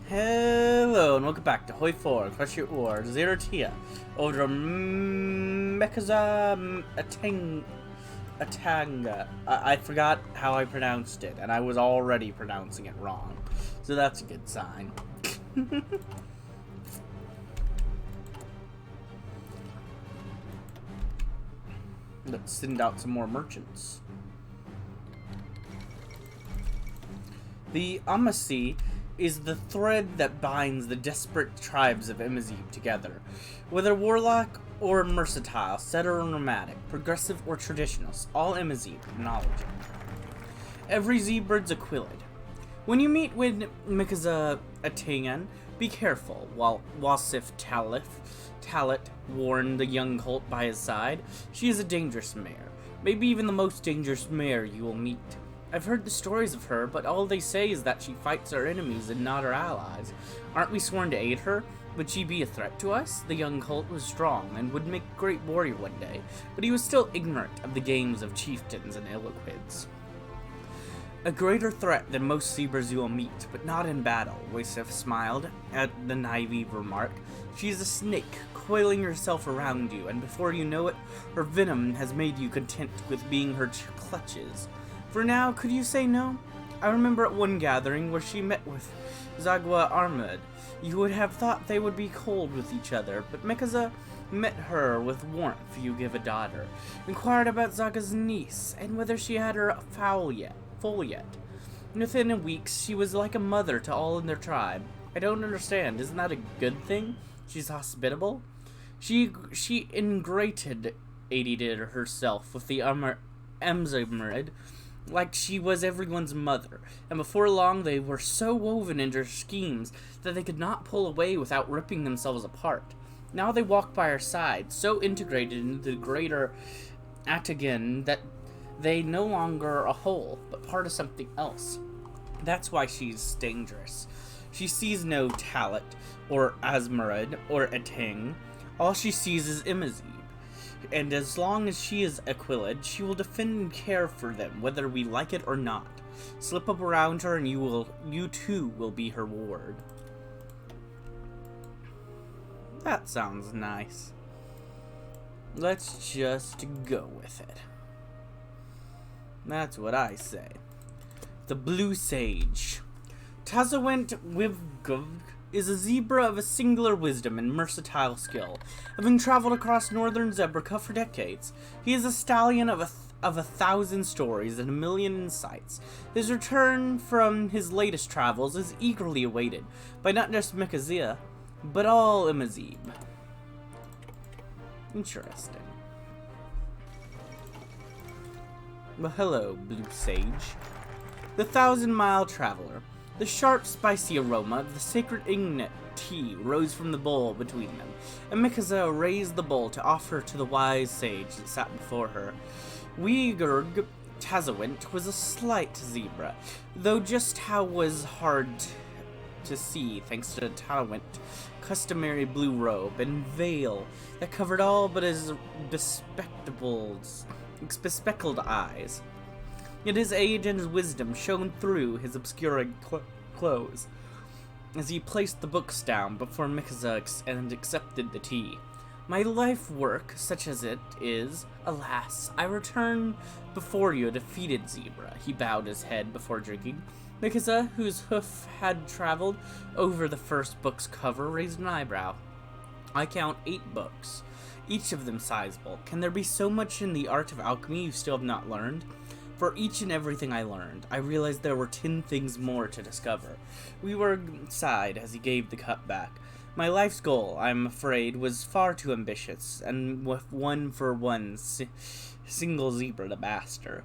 Hello and welcome back to Hoi 4, Crush Your War, Zarantia, over Mekiouzza Ataghan. I forgot how I pronounced it, and I was already pronouncing it wrong, so that's a good sign. Let's send out some more merchants. The Amacy is the thread that binds the desperate tribes of Imazib together. Whether warlock or mercantile, setter or nomadic, progressive or traditional, all Imazib acknowledge it. Every Zebird's a Quillid. When you meet with Mekiouzza Ataghan, be careful, while Wasif Talit warned the young colt by his side. She is a dangerous mare, maybe even the most dangerous mare you will meet. I've heard the stories of her, but all they say is that she fights our enemies and not our allies. Aren't we sworn to aid her? Would she be a threat to us? The young colt was strong and would make a great warrior one day, but he was still ignorant of the games of chieftains and Iloquids. A greater threat than most Zebras you will meet, but not in battle, Wasif smiled at the naive remark. She is a snake, coiling herself around you, and before you know it, her venom has made you content with being her clutches. For now, could you say no? I remember at one gathering where she met with Zagwa Armad. You would have thought they would be cold with each other, but Mekiouzza met her with warmth you give a daughter, inquired about Zaga's niece, and whether she had her foal yet. Within a week, she was like a mother to all in their tribe. I don't understand, isn't that a good thing? She's hospitable? She ingratiated herself with the Emzimrid, like she was everyone's mother, and before long they were so woven into her schemes that they could not pull away without ripping themselves apart. Now they walk by her side, so integrated into the greater Ataghan that they no longer are a whole, but part of something else. That's why she's dangerous. She sees no Talit, or Asmarad, or Ataghan. All she sees is Imazib. And as long as she is a Quillid, she will defend and care for them, whether we like it or not. Slip up around her and you too will be her ward. That sounds nice. Let's just go with it. That's what I say. The Blue Sage. Tazawent Wivgov is a zebra of a singular wisdom and mercantile skill. Having traveled across northern Zebrica for decades, he is a stallion of a thousand stories and a million insights. His return from his latest travels is eagerly awaited by not just Mekiouzza, but all Imazib. Interesting. Well, hello, Blue Sage. The 1,000-mile traveler. The sharp, spicy aroma of the sacred Ignet tea rose from the bowl between them, and Mekiouzza raised the bowl to offer to the wise sage that sat before her. Weigurg Tazawent was a slight zebra, though just how was hard to see thanks to Tazawent's customary blue robe and veil that covered all but his bespectacled eyes. Yet his age and his wisdom shone through his obscuring clothes as he placed the books down before Mekiouzza and accepted the tea. My life work, such as it is, alas, I return before you a defeated zebra. He bowed his head before drinking. Mekiouzza, whose hoof had traveled over the first book's cover, raised an eyebrow. I count 8 books, each of them sizable. Can there be so much in the art of alchemy you still have not learned? For each and everything I learned, I realized there were 10 things more to discover. Weigurg sighed as he gave the cup back. My life's goal, I'm afraid, was far too ambitious, and with one single zebra to master.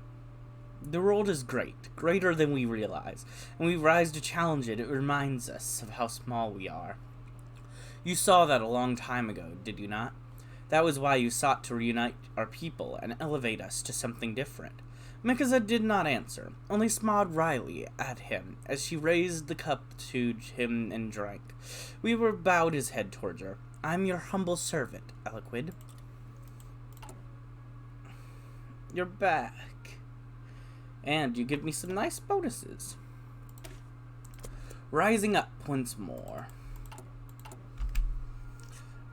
The world is great, greater than we realize, and we rise to challenge it. It reminds us of how small we are. You saw that a long time ago, did you not? That was why you sought to reunite our people and elevate us to something different. Mekiouzza did not answer, only smiled wryly at him as she raised the cup to him and drank. Weigurg bowed his head towards her. I'm your humble servant, Eloquid. You're back. And you give me some nice bonuses. rising up once more.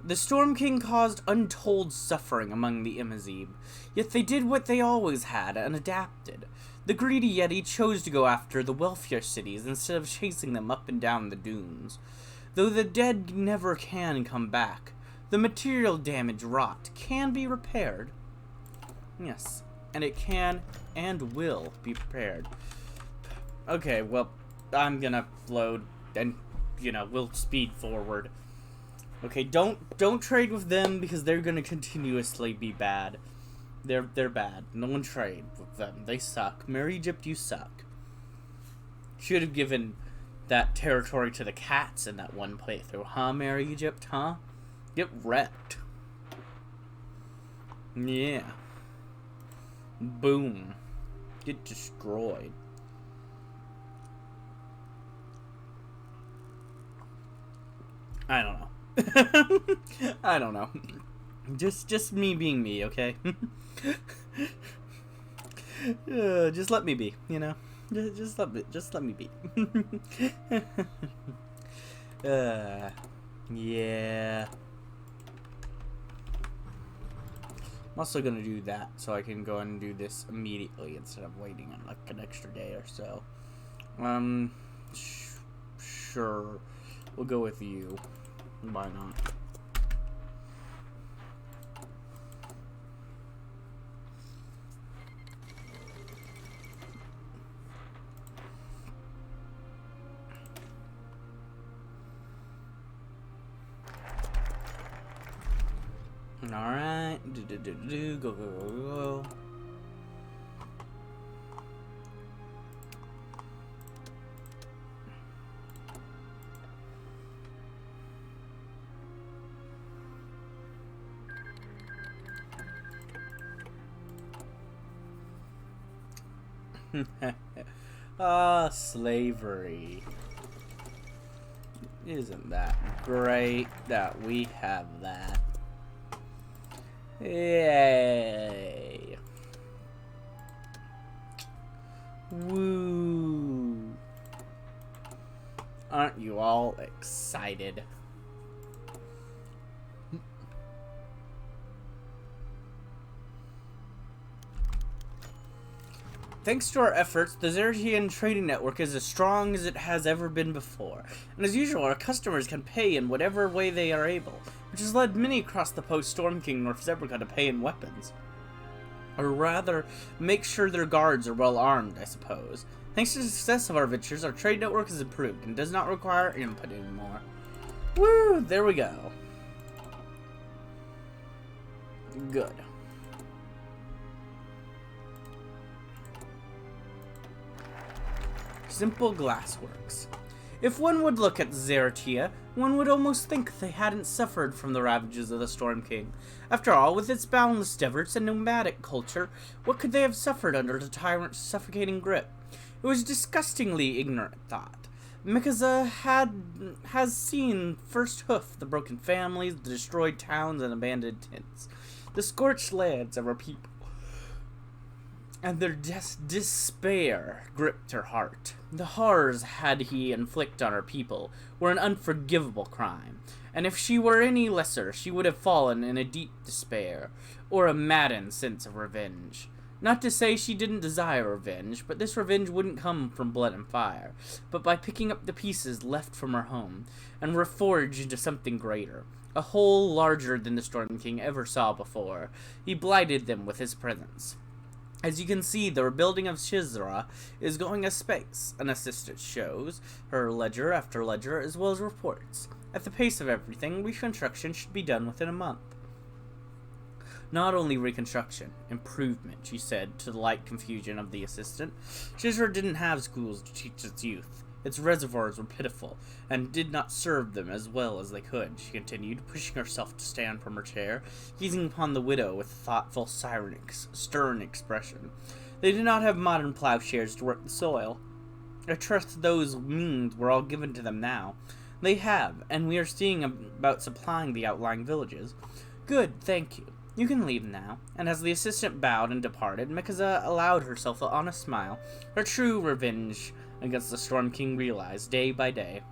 The Storm King caused untold suffering among the Imazib, yet they did what they always had and adapted. The greedy Yeti chose to go after the wealthier cities instead of chasing them up and down the dunes. Though the dead never can come back, the material damage wrought can be repaired. Yes, and it can and will be repaired. Okay, well, I'm gonna load and, we'll speed forward. Okay, don't trade with them because they're gonna continuously be bad. They're bad. No one trade with them. They suck. Mare Egypt, you suck. Should have given that territory to the cats in that one playthrough, huh, Mare Egypt, huh? Get wrecked. Yeah. Boom. Get destroyed. I don't know. I don't know. Just me being me, okay? Just let me be, Just let me be. Yeah. I'm also gonna do that so I can go and do this immediately instead of waiting on like an extra day or so. Sure. We'll go with you. Why not? Alright. Go. Slavery. Isn't that great that we have that? Yay. Woo. Aren't you all excited? Thanks to our efforts, the Zarantian trading network is as strong as it has ever been before. And as usual, our customers can pay in whatever way they are able, which has led many across the post-Storm King North Zebrica to pay in weapons. Or rather, make sure their guards are well armed, I suppose. Thanks to the success of our ventures, our trade network has improved and does not require input anymore. Woo! There we go. Good. Simple glassworks. If one would look at Zarantia, one would almost think they hadn't suffered from the ravages of the Storm King. After all, with its boundless deserts and nomadic culture, what could they have suffered under the tyrant's suffocating grip? It was disgustingly ignorant thought. Mekiouzza has seen firsthoof the broken families, the destroyed towns and abandoned tents, the scorched lands of our people. And their despair gripped her heart. The horrors had he inflicted on her people were an unforgivable crime, and if she were any lesser, she would have fallen in a deep despair, or a maddened sense of revenge. Not to say she didn't desire revenge, but this revenge wouldn't come from blood and fire, but by picking up the pieces left from her home, and reforged into something greater, a whole larger than the Storm King ever saw before. He blighted them with his presence. As you can see, the rebuilding of Shizra is going a space. An assistant shows her ledger after ledger, as well as reports. At the pace of everything, reconstruction should be done within a month. Not only reconstruction, improvement, she said, to the light confusion of the assistant. Shizra didn't have schools to teach its youth. Its reservoirs were pitiful, and did not serve them as well as they could, she continued, pushing herself to stand from her chair, gazing upon the widow with a thoughtful, stern expression. They did not have modern plowshares to work the soil. I trust those means were all given to them now. They have, and we are seeing about supplying the outlying villages. Good, thank you. You can leave now. And as the assistant bowed and departed, Mekiouzza allowed herself an honest smile, her true revenge against the Storm King realized day by day.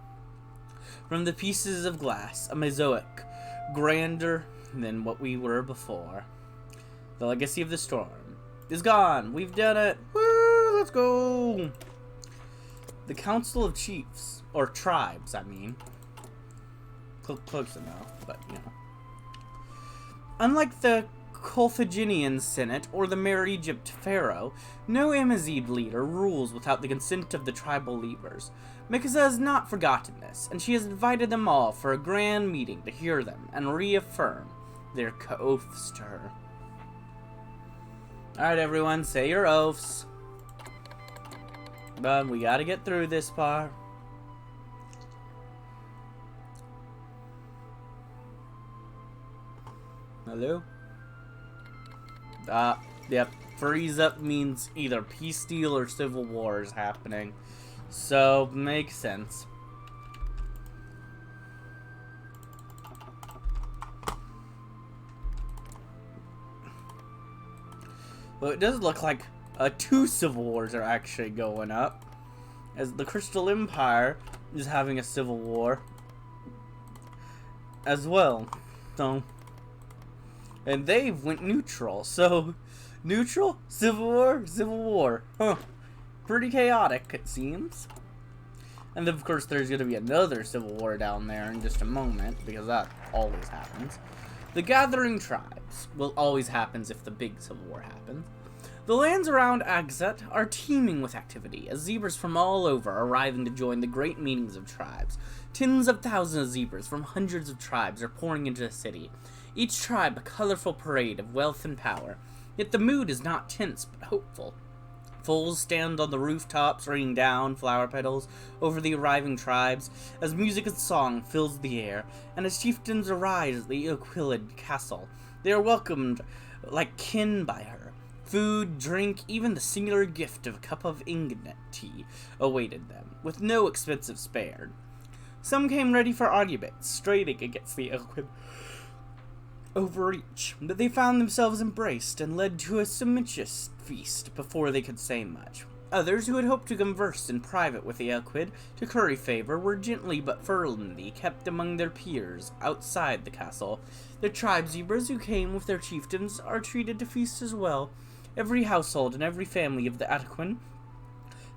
From the pieces of glass, a mosaic grander than what we were before. The legacy of the storm is gone. We've done it. Woo! Let's go. The Council of Chiefs, or Tribes, I mean. Close enough, but, you know. Unlike the Carthaginian Senate or the Mare Egypt Pharaoh, no Amazigh leader rules without the consent of the tribal leaders. Mekiouzza has not forgotten this, and she has invited them all for a grand meeting to hear them and reaffirm their oaths to her. Alright, everyone, say your oaths. But we gotta get through this part. Hello? Yep. Freeze up means either peace deal or civil war is happening. So, makes sense. Well, it does look like two civil wars are actually going up, as the Crystal Empire is having a civil war as well. So, and they went neutral. So, neutral, civil war. Huh. Pretty chaotic, it seems. And then, of course, there's going to be another civil war down there in just a moment, because that always happens. The Gathering Tribes will always happen if the big civil war happens. The lands around Agzet are teeming with activity, as zebras from all over are arriving to join the great meetings of tribes. Tens of thousands of zebras from hundreds of tribes are pouring into the city, each tribe a colorful parade of wealth and power. Yet the mood is not tense, but hopeful. Foals stand on the rooftops, raining down flower petals over the arriving tribes, as music and song fills the air, and as chieftains arrive at the Equestria castle, they are welcomed like kin by her. Food, drink, even the singular gift of a cup of Ingnet tea awaited them, with no expenses spared. Some came ready for arguments, straining against the Equestria overreach, but they found themselves embraced and led to a sumptuous feast before they could say much. Others, who had hoped to converse in private with the Equid to curry favor, were gently but firmly kept among their peers outside the castle. The tribe zebras who came with their chieftains are treated to feast as well. Every household and every family of the Ataghan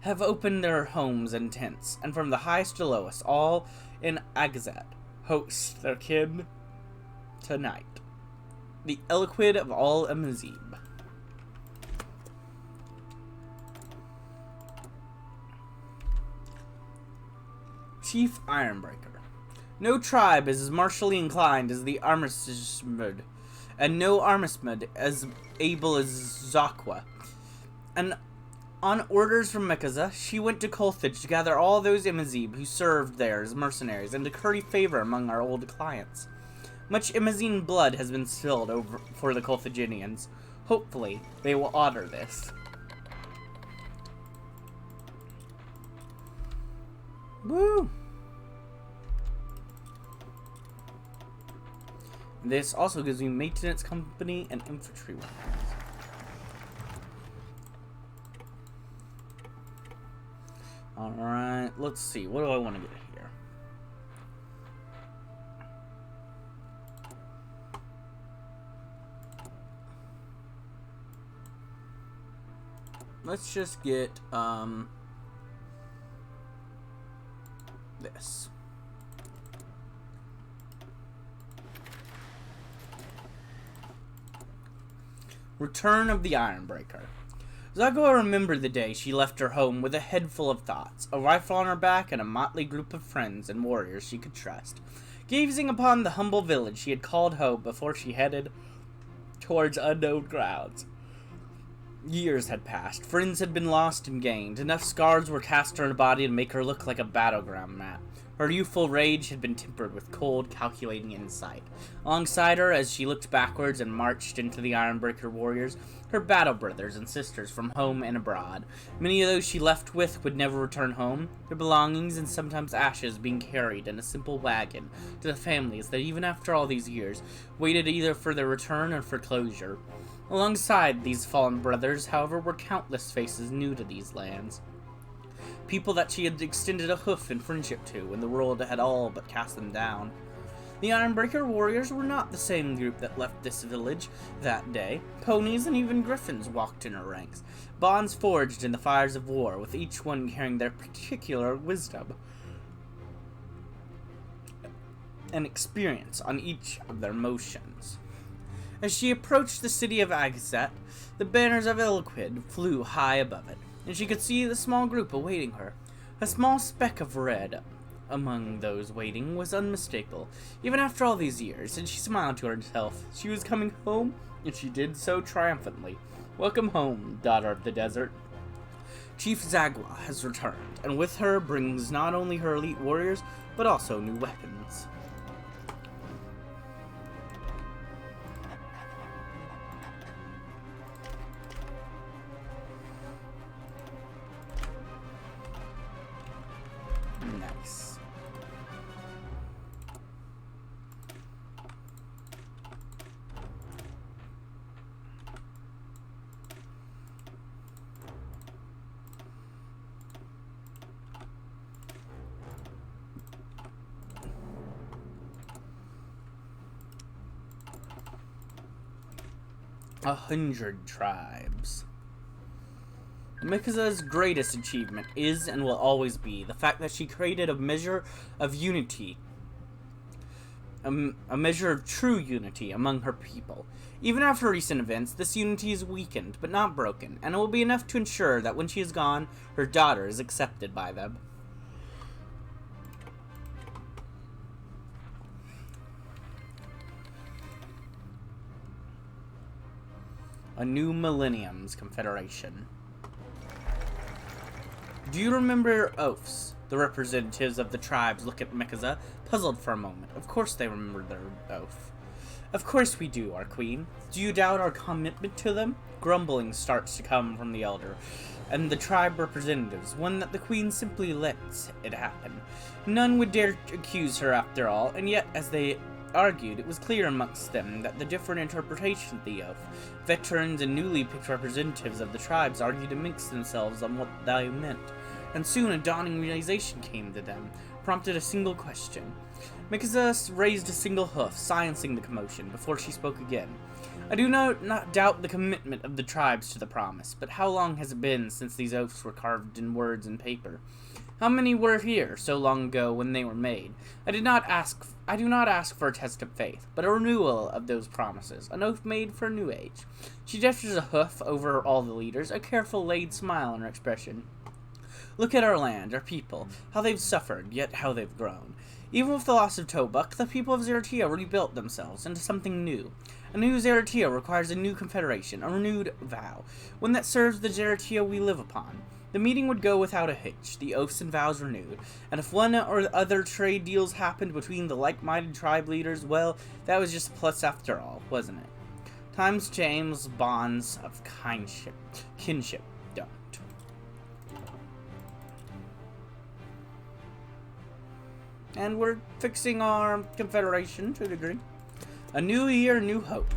have opened their homes and tents, and from the highest to lowest, all in Agzet host their kin tonight. The Eloquid of all Amazigh. Chief Ironbreaker. No tribe is as martially inclined as the Armismud, and no Armismud as able as Zakwa. And on orders from Mekiouzza, she went to Carthage to gather all those Amazigh who served there as mercenaries and to curry favor among our old clients. Much Amazigh blood has been spilled over for the Carthaginians. Hopefully, they will honor this. Woo! This also gives me maintenance company and infantry weapons. Alright, let's see. What do I want to get here? Let's just get, this. Return of the Ironbreaker. Zakwa remembered the day she left her home with a head full of thoughts, a rifle on her back, and a motley group of friends and warriors she could trust. Gazing upon the humble village she had called home before she headed towards unknown grounds. Years had passed. Friends had been lost and gained. Enough scars were cast on her body to make her look like a battleground map. Her youthful rage had been tempered with cold, calculating insight. Alongside her, as she looked backwards and marched into the Ironbreaker warriors, her battle brothers and sisters from home and abroad. Many of those she left with would never return home, their belongings and sometimes ashes being carried in a simple wagon to the families that, even after all these years, waited either for their return or for closure. Alongside these fallen brothers, however, were countless faces new to these lands. people that she had extended a hoof in friendship to when the world had all but cast them down. The Ironbreaker warriors were not the same group that left this village that day. Ponies and even griffins walked in her ranks, bonds forged in the fires of war, with each one carrying their particular wisdom and experience on each of their motions. As she approached the city of Agazet, the banners of Eliquid flew high above it, and she could see the small group awaiting her. A small speck of red among those waiting was unmistakable, even after all these years, and she smiled to herself. She was coming home, and she did so triumphantly. Welcome home, daughter of the desert. Chief Zagwa has returned, and with her brings not only her elite warriors, but also new weapons. Nice. A 100 tribes. Mekiouzza's greatest achievement is and will always be the fact that she created a measure of unity, a measure of true unity among her people. Even after recent events, this unity is weakened, but not broken, and it will be enough to ensure that when she is gone, her daughter is accepted by them. A new Millennium's Confederation. Do you remember your oaths? The representatives of the tribes look at Mekiouzza, puzzled for a moment. Of course they remember their oath. Of course we do, our queen. Do you doubt our commitment to them? Grumbling starts to come from the elder and the tribe representatives, one that the queen simply lets it happen. None would dare accuse her after all, and yet, as they argued, it was clear amongst them that the different interpretation of the oath. Veterans and newly picked representatives of the tribes argued amongst themselves on what they meant, and soon a dawning realization came to them, prompted a single question. Mekiouzza raised a single hoof, silencing the commotion, before she spoke again. I do not doubt the commitment of the tribes to the promise, but how long has it been since these oaths were carved in words and paper? How many were here so long ago when they were made? I do not ask for a test of faith, but a renewal of those promises, an oath made for a new age. She gestures a hoof over all the leaders, a careful laid smile on her expression. Look at our land, our people, how they've suffered, yet how they've grown. Even with the loss of Tobuk, the people of Zarantia rebuilt themselves into something new. A new Zarantia requires a new confederation, a renewed vow, one that serves the Zarantia we live upon. The meeting would go without a hitch, the oaths and vows renewed, and if one or other trade deals happened between the like-minded tribe leaders, well, that was just a plus after all, wasn't it? Times change, bonds of kinship don't. And we're fixing our confederation to a degree. A new year, new hope.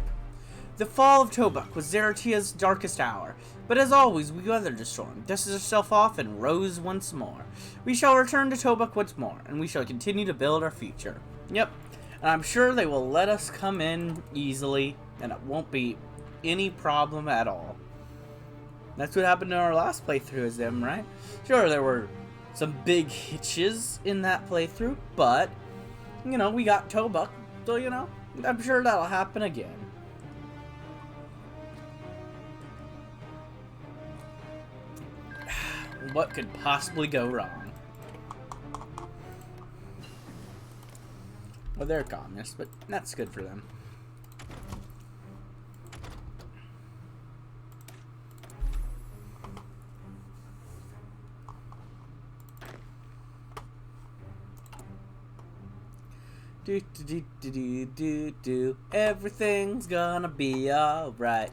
The fall of Tobuk was Zarantia's darkest hour, but as always we weathered the storm, dusted ourselves off, and rose once more. We shall return to Tobuk once more, and we shall continue to build our future. Yep, and I'm sure they will let us come in easily, and it won't be any problem at all. That's what happened in our last playthrough as them, right? Sure, there were some big hitches in that playthrough, but, you know, we got Tobuk, so, you know, I'm sure that'll happen again. What could possibly go wrong? Well, they're communists, but that's good for them. Do do do do do do do. Everything's gonna be alright.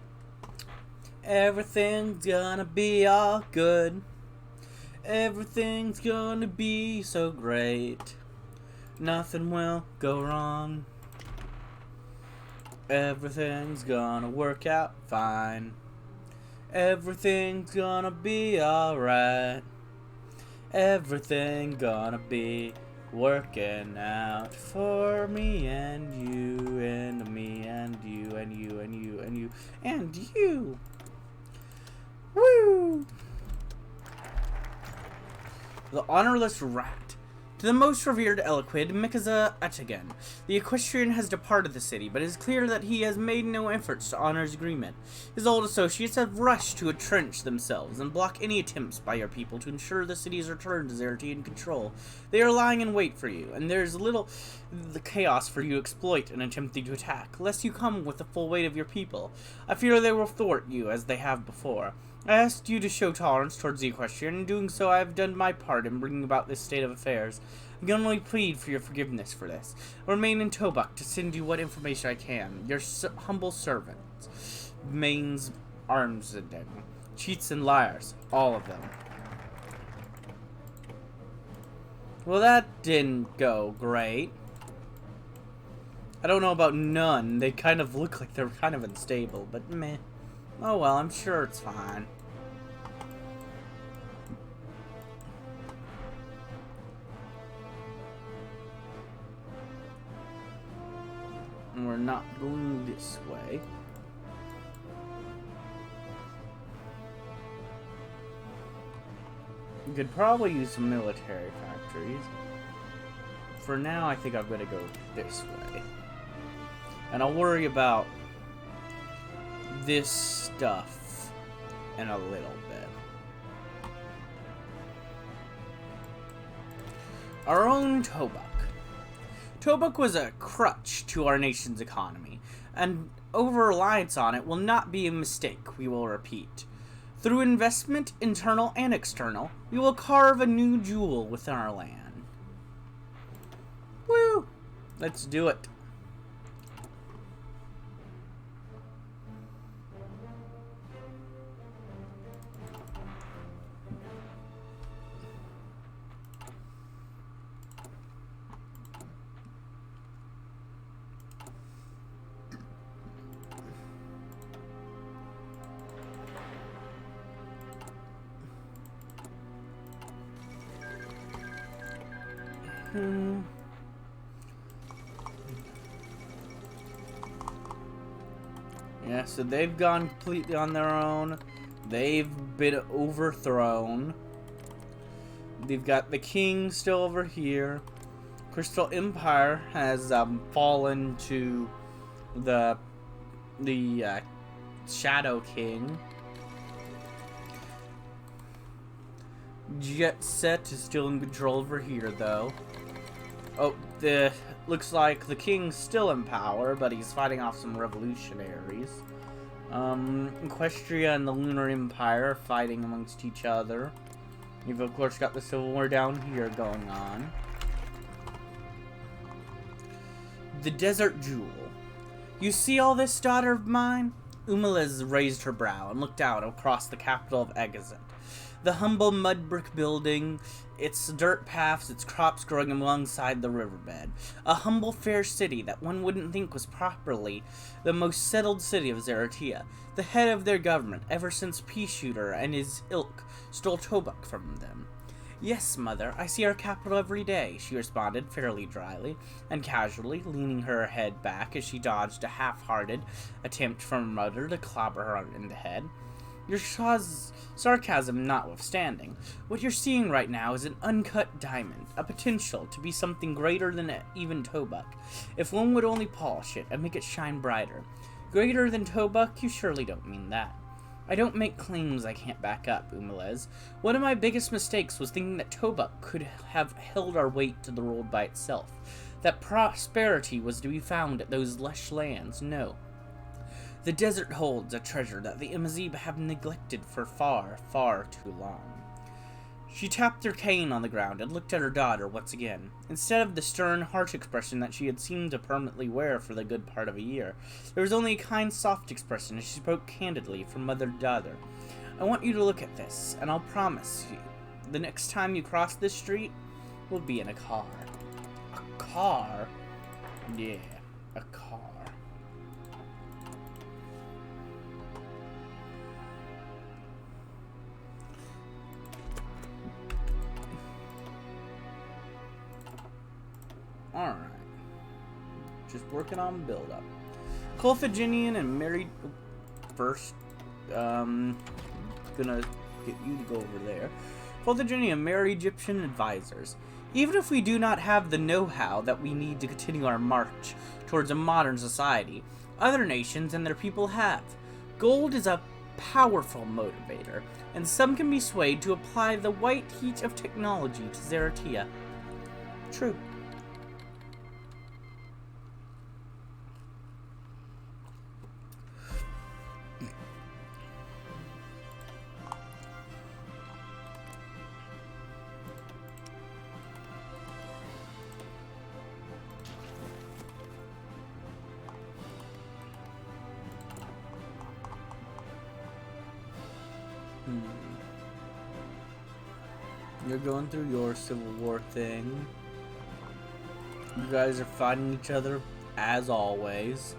Everything's gonna be all good. Everything's gonna be so great. Nothing will go wrong. Everything's gonna work out fine. Everything's gonna be alright. Everything gonna be working out for me and you and me and you and you and you and you and you. Woo! The honorless rat. To the most revered Eliquid, Mekiouzza Ataghan, the Equestrian has departed the city, but it is clear that he has made no efforts to honor his agreement. His old associates have rushed to entrench themselves and block any attempts by your people to ensure the city's return to Zarantian control. They are lying in wait for you, and there is little the chaos for you to exploit in attempting to attack, lest you come with the full weight of your people. I fear they will thwart you as they have before. I asked you to show tolerance towards the Equestrian, and in doing so I have done my part in bringing about this state of affairs. I can only plead for your forgiveness for this. I remain in Tobak to send you what information I can. Your humble servant. Mains Armsden. Cheats and liars. All of them. Well, that didn't go great. I don't know about none. They kind of look like they're kind of unstable, but meh. Oh well, I'm sure it's fine. And we're not going this way. You could probably use some military factories. For now, I think I'm going to go this way. And I'll worry about this stuff in a little bit. Our own Tobak. Tobak was a crutch to our nation's economy, and over-reliance on it will not be a mistake, we will repeat. Through investment, internal and external, we will carve a new jewel within our land. Woo! Let's do it. Yeah, so they've gone completely on their own. They've been overthrown. They've got the king still over here. Crystal Empire has fallen to the Shadow King. Jet Set is still in control over here, though. Oh, looks like the king's still in power, but he's fighting off some revolutionaries. Equestria and the Lunar Empire are fighting amongst each other. You've of course got the Civil War down here going on. The Desert Jewel. You see all this, daughter of mine? Umalez raised her brow and looked out across the capital of Egazet. The humble mud brick building, its dirt paths, its crops growing alongside the riverbed. A humble fair city that one wouldn't think was properly the most settled city of Zarantia. The head of their government, ever since Peashooter and his ilk stole Tobak from them. Yes, mother, I see our capital every day, she responded fairly dryly and casually, leaning her head back as she dodged a half-hearted attempt from her mother to clobber her in the head. Your sarcasm notwithstanding, what you're seeing right now is an uncut diamond, a potential to be something greater than even Tobak, if one would only polish it and make it shine brighter. Greater than Tobak? You surely don't mean that. I don't make claims I can't back up, Umalez. One of my biggest mistakes was thinking that Tobak could have held our weight to the world by itself, that prosperity was to be found at those lush lands. No. The desert holds a treasure that the Imazib have neglected for far, far too long. She tapped her cane on the ground and looked at her daughter once again. Instead of the stern, harsh expression that she had seemed to permanently wear for the good part of a year, there was only a kind, soft expression as she spoke candidly from mother to daughter. I want you to look at this, and I'll promise you, the next time you cross this street, we'll be in a car. A car? Yeah, a car. Just working on build-up. Carthaginian and married... First, gonna get you to go over there. Carthaginian and married Egyptian advisors. Even if we do not have the know-how that we need to continue our march towards a modern society, other nations and their people have. Gold is a powerful motivator, and some can be swayed to apply the white heat of technology to Zarantia. True. You're going through your Civil War thing. You guys are fighting each other, as always.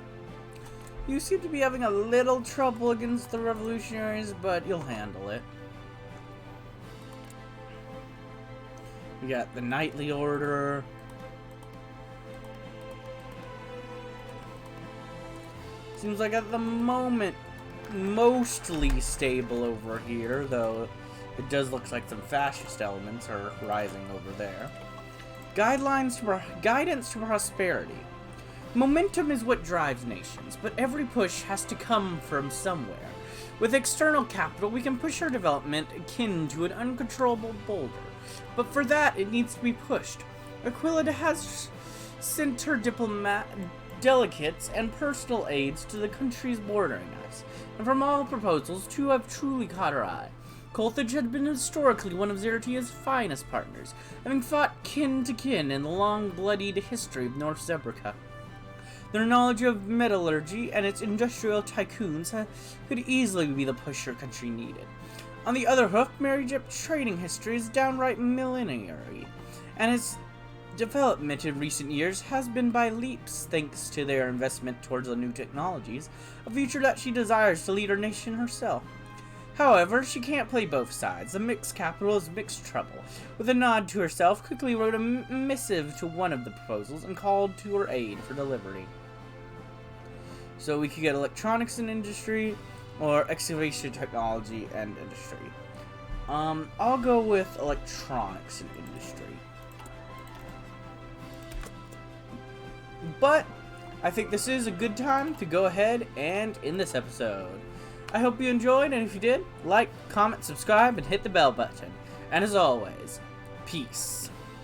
You seem to be having a little trouble against the revolutionaries, but you'll handle it. We got the Knightly Order. Seems like at the moment, mostly stable over here, though it does look like some fascist elements are rising over there. Guidance to prosperity. Momentum is what drives nations, but every push has to come from somewhere. With external capital, we can push our development akin to an uncontrollable boulder. But for that, it needs to be pushed. Aquila has sent her delegates and personal aides to the countries bordering us, and from all proposals, two have truly caught her eye. Carthage had been historically one of Zarantia's finest partners, having fought kin to kin in the long, bloodied history of North Zebrica. Their knowledge of metallurgy and its industrial tycoons could easily be the push your country needed. On the other hoof, Mary Egypt's trading history is downright millenary, and its development in recent years has been by leaps thanks to their investment towards the new technologies, a future that she desires to lead her nation herself. However, she can't play both sides. The mixed capital is mixed trouble. With a nod to herself, quickly wrote a missive to one of the proposals and called to her aid for delivery. So we could get electronics and industry, or excavation technology and industry. I'll go with electronics and industry. But I think this is a good time to go ahead and end this episode. I hope you enjoyed, and if you did, like, comment, subscribe, and hit the bell button. And as always, peace.